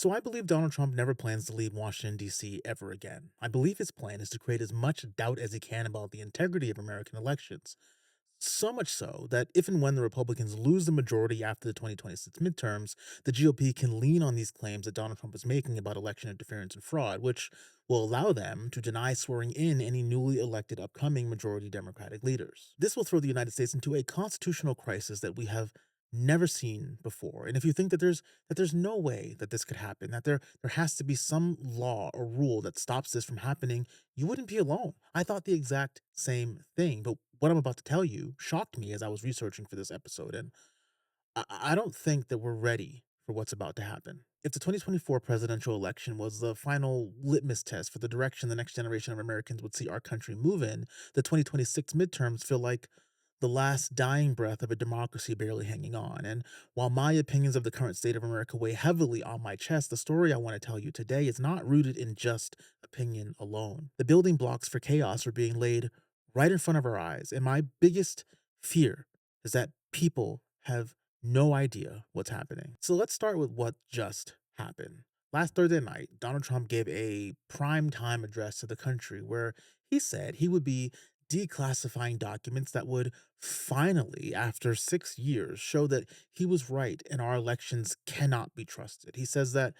So I believe Donald Trump never plans to leave Washington, D.C. ever again. I believe his plan is to create as much doubt as he can about the integrity of American elections. So much so that if and when the Republicans lose the majority after the 2026 midterms, the GOP can lean on these claims that Donald Trump is making about election interference and fraud, which will allow them to deny swearing in any newly elected upcoming majority Democratic leaders. This will throw the United States into a constitutional crisis that we have never seen before. And if you think that there's no way that this could happen, that there has to be some law or rule that stops this from happening, you wouldn't be alone. I thought the exact same thing, but what I'm about to tell you shocked me as I was researching for this episode, and I don't think that we're ready for what's about to happen. If the 2024 presidential election was the final litmus test for the direction the next generation of Americans would see our country move in, the 2026 midterms feel like the last dying breath of a democracy barely hanging on. And while my opinions of the current state of America weigh heavily on my chest, the story I want to tell you today is not rooted in just opinion alone. The building blocks for chaos are being laid right in front of our eyes. And my biggest fear is that people have no idea what's happening. So let's start with what just happened. Last Thursday night, Donald Trump gave a prime time address to the country where he said he would be declassifying documents that would finally, after 6 years, show that he was right and our elections cannot be trusted. He says that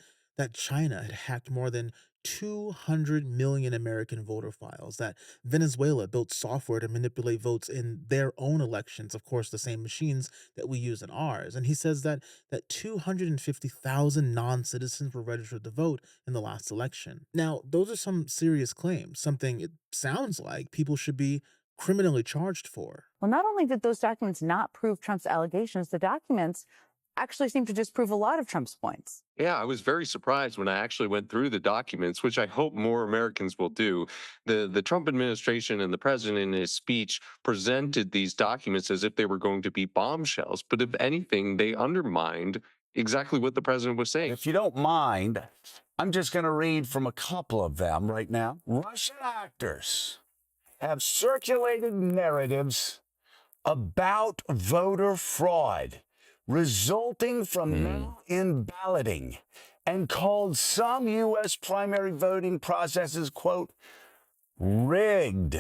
China had hacked more than 200 million American voter files, that Venezuela built software to manipulate votes in their own elections, of course, the same machines that we use in ours. And he says that 250,000 non-citizens were registered to vote in the last election. Now, those are some serious claims, something it sounds like people should be criminally charged for. Well, not only did those documents not prove Trump's allegations, the documents actually seem to disprove a lot of Trump's points. Yeah, I was very surprised when I actually went through the documents, which I hope more Americans will do. The Trump administration and the president in his speech presented these documents as if they were going to be bombshells, but if anything, they undermined exactly what the president was saying. If you don't mind, I'm just going to read from a couple of them right now. Russian actors have circulated narratives about voter fraud resulting from mail-in balloting and called some U.S. primary voting processes, quote, rigged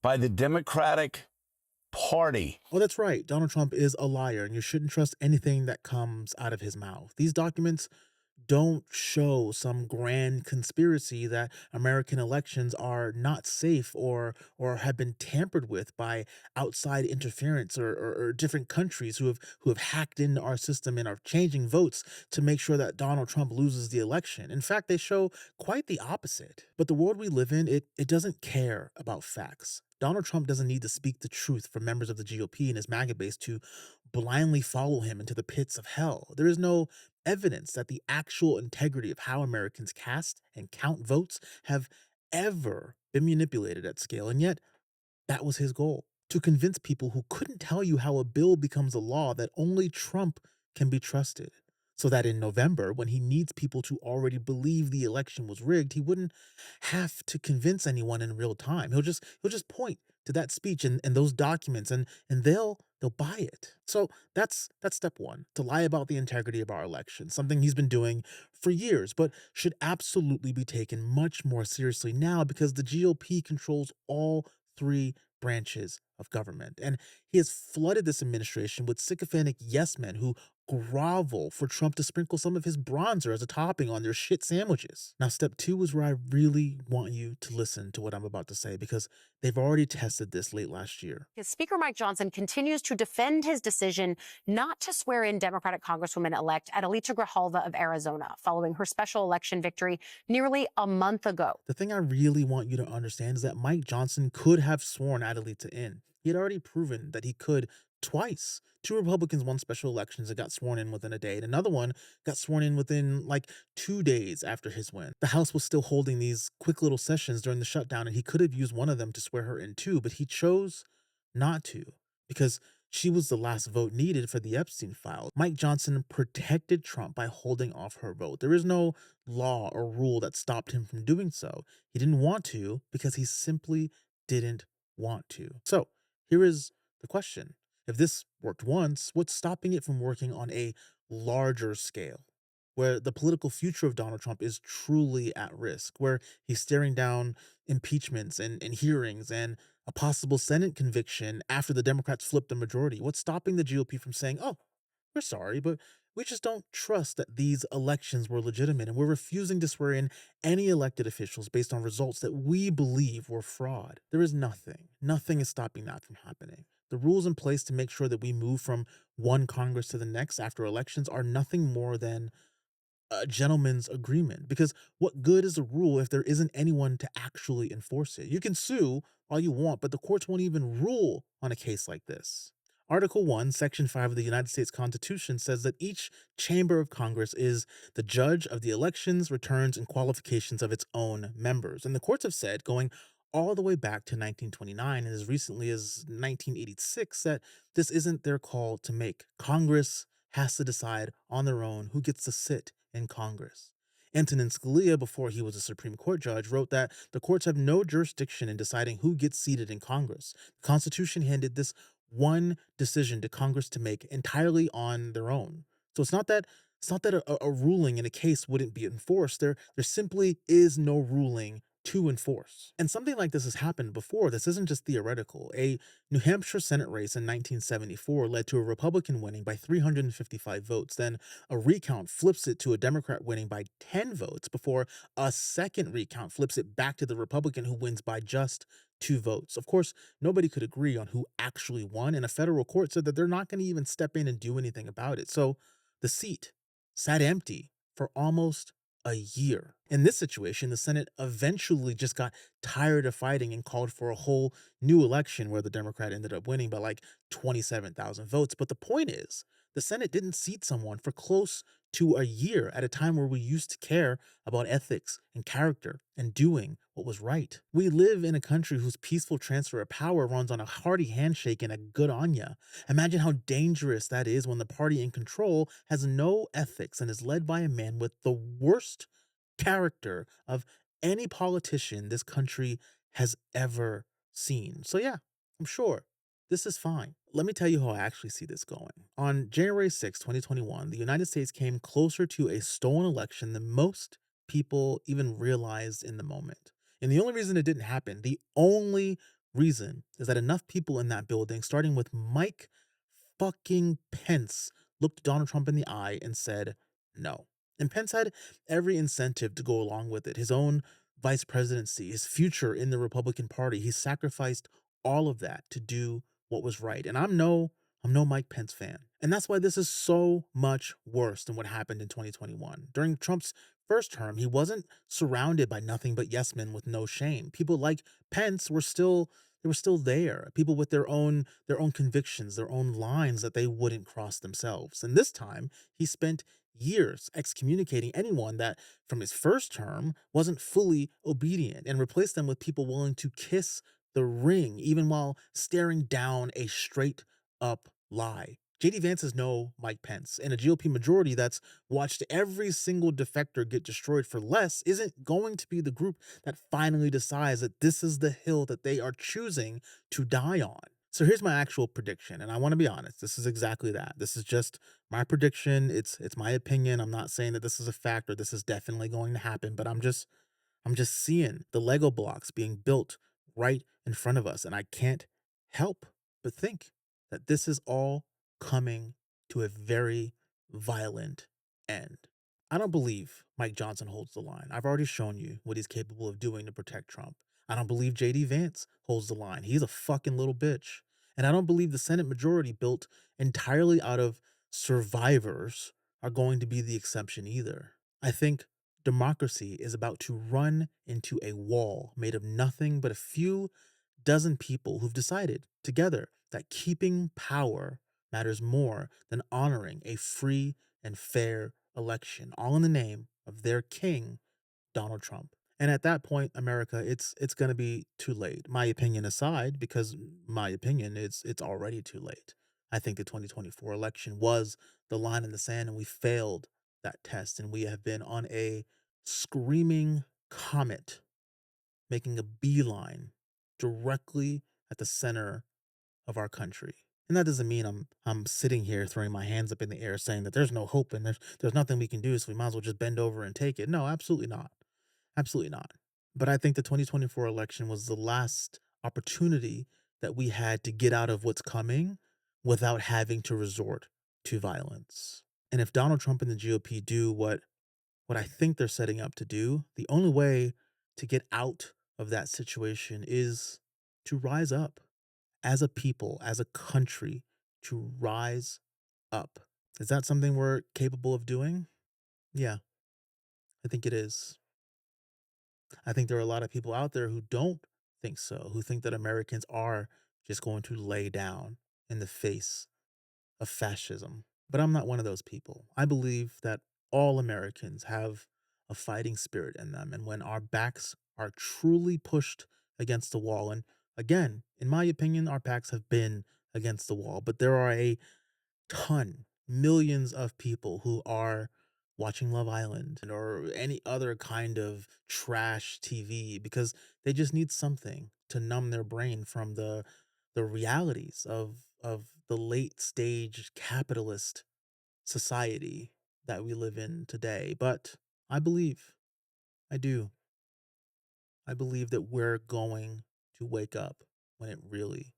by the Democratic Party. Well, that's right. Donald Trump is a liar, and you shouldn't trust anything that comes out of his mouth. These documents don't show some grand conspiracy that American elections are not safe or have been tampered with by outside interference or different countries who have hacked into our system and are changing votes to make sure that Donald Trump loses the election. In fact, they show quite the opposite. But the world we live in, it doesn't care about facts. Donald Trump doesn't need to speak the truth for members of the GOP and his MAGA base to blindly follow him into the pits of hell. There is no evidence that the actual integrity of how Americans cast and count votes have ever been manipulated at scale. And yet, that was his goal, to convince people who couldn't tell you how a bill becomes a law that only Trump can be trusted. So that in November, when he needs people to already believe the election was rigged, he wouldn't have to convince anyone in real time. He'll just point to that speech and those documents and they'll buy it. So that's step one, to lie about the integrity of our election, something he's been doing for years, but should absolutely be taken much more seriously now because the GOP controls all three branches of government. And he has flooded this administration with sycophantic yes men who grovel for Trump to sprinkle some of his bronzer as a topping on their shit sandwiches. Now, step two is where I really want you to listen to what I'm about to say because they've already tested this late last year. Speaker Mike Johnson continues to defend his decision not to swear in Democratic Congresswoman-elect Adelita Grijalva of Arizona following her special election victory nearly a month ago. The thing I really want you to understand is that Mike Johnson could have sworn Adelita in. He had already proven that he could twice. Two Republicans won special elections and got sworn in within a day, and another one got sworn in within like 2 days after his win. The House was still holding these quick little sessions during the shutdown, and he could have used one of them to swear her in too, but he chose not to because she was the last vote needed for the Epstein file. Mike Johnson protected Trump by holding off her vote. There is no law or rule that stopped him from doing so. He didn't want to because he simply didn't want to. So here is the question. If this worked once, what's stopping it from working on a larger scale? where the political future of Donald Trump is truly at risk, where he's staring down impeachments and hearings and a possible Senate conviction after the Democrats flip the majority. What's stopping the GOP from saying, oh, we're sorry, but we just don't trust that these elections were legitimate, and we're refusing to swear in any elected officials based on results that we believe were fraud? There is nothing is stopping that from happening. The rules in place to make sure that we move from one Congress to the next after elections are nothing more than a gentleman's agreement, because what good is a rule if there isn't anyone to actually enforce it? You can sue all you want, but the courts won't even rule on a case like this. Article 1, Section 5 of the United States Constitution says that each chamber of Congress is the judge of the elections, returns, and qualifications of its own members. And the courts have said, going all the way back to 1929 and as recently as 1986, that this isn't their call to make. Congress has to decide on their own who gets to sit in Congress. Antonin Scalia, before he was a Supreme Court judge, wrote that the courts have no jurisdiction in deciding who gets seated in Congress. The Constitution handed this one decision to Congress to make entirely on their own. So it's not that a ruling in a case wouldn't be enforced. There simply is no ruling to enforce. And something like this has happened before. This isn't just theoretical. A New Hampshire Senate race in 1974 led to a Republican winning by 355 votes. Then a recount flips it to a Democrat winning by 10 votes before a second recount flips it back to the Republican who wins by just 2 votes. Of course, nobody could agree on who actually won, and a federal court said that they're not going to even step in and do anything about it. So the seat sat empty for almost a year. In this situation, the Senate eventually just got tired of fighting and called for a whole new election where the Democrat ended up winning by like 27,000 votes. But the point is, the Senate didn't seat someone for close to a year at a time where we used to care about ethics and character and doing what was right. We live in a country whose peaceful transfer of power runs on a hearty handshake and a good on ya. Imagine how dangerous that is when the party in control has no ethics and is led by a man with the worst character of any politician this country has ever seen. So, yeah, I'm sure this is fine. Let me tell you how I actually see this going. On January 6, 2021, the United States came closer to a stolen election than most people even realized in the moment. And the only reason it didn't happen, the only reason, is that enough people in that building, starting with Mike fucking Pence, looked Donald Trump in the eye and said no. And Pence had every incentive to go along with it. His own vice presidency, his future in the Republican Party. He sacrificed all of that to do what was right. And I'm no Mike Pence fan. And that's why this is so much worse than what happened in 2021. During Trump's first term, he wasn't surrounded by nothing but yes men with no shame. People like Pence were still there. People with their own convictions, their own lines that they wouldn't cross themselves. And this time, he spent years excommunicating anyone that from his first term wasn't fully obedient and replaced them with people willing to kiss the ring even while staring down a straight up lie. JD Vance is no Mike Pence, and a GOP majority that's watched every single defector get destroyed for less isn't going to be the group that finally decides that this is the hill that they are choosing to die on. So here's my actual prediction, and I want to be honest. This is exactly that. This is just my prediction. It's my opinion. I'm not saying that this is a fact or this is definitely going to happen, but I'm just seeing the Lego blocks being built right in front of us, and I can't help but think that this is all coming to a very violent end. I don't believe Mike Johnson holds the line. I've already shown you what he's capable of doing to protect Trump. I don't believe JD Vance holds the line. He's a fucking little bitch. And I don't believe the Senate majority built entirely out of survivors are going to be the exception either. I think democracy is about to run into a wall made of nothing but a few dozen people who've decided together that keeping power matters more than honoring a free and fair election, all in the name of their king, Donald Trump. And at that point, America, it's going to be too late. My opinion aside, because my opinion, it's already too late. I think the 2024 election was the line in the sand, and we failed that test, and we have been on a screaming comet, making a beeline directly at the center of our country. And that doesn't mean I'm sitting here throwing my hands up in the air saying that there's no hope and there's nothing we can do, so we might as well just bend over and take it. No, absolutely not. Absolutely not. But I think the 2024 election was the last opportunity that we had to get out of what's coming without having to resort to violence. And if Donald Trump and the GOP do what I think they're setting up to do, the only way to get out of that situation is to rise up as a people, as a country, to rise up. Is that something we're capable of doing? Yeah, I think it is. I think there are a lot of people out there who don't think so, who think that Americans are just going to lay down in the face of fascism. But I'm not one of those people. I believe that all Americans have a fighting spirit in them. And when our backs are truly pushed against the wall, and again, in my opinion, our backs have been against the wall, but there are a ton, millions of people who are watching Love Island or any other kind of trash TV because they just need something to numb their brain from the realities of the late stage capitalist society that we live in today. But I believe, I do, I believe that we're going to wake up when it really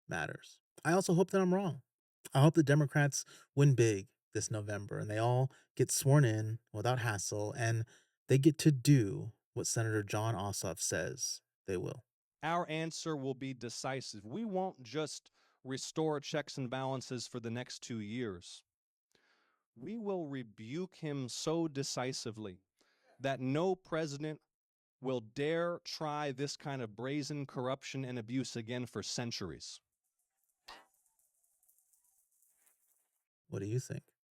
matters. I also hope that I'm wrong. I hope the Democrats win big this November and they all get sworn in without hassle and they get to do what Senator John Ossoff says they will. Our answer will be decisive. We won't just restore checks and balances for the next 2 years. We will rebuke him so decisively that no president will dare try this kind of brazen corruption and abuse again for centuries. What do you think?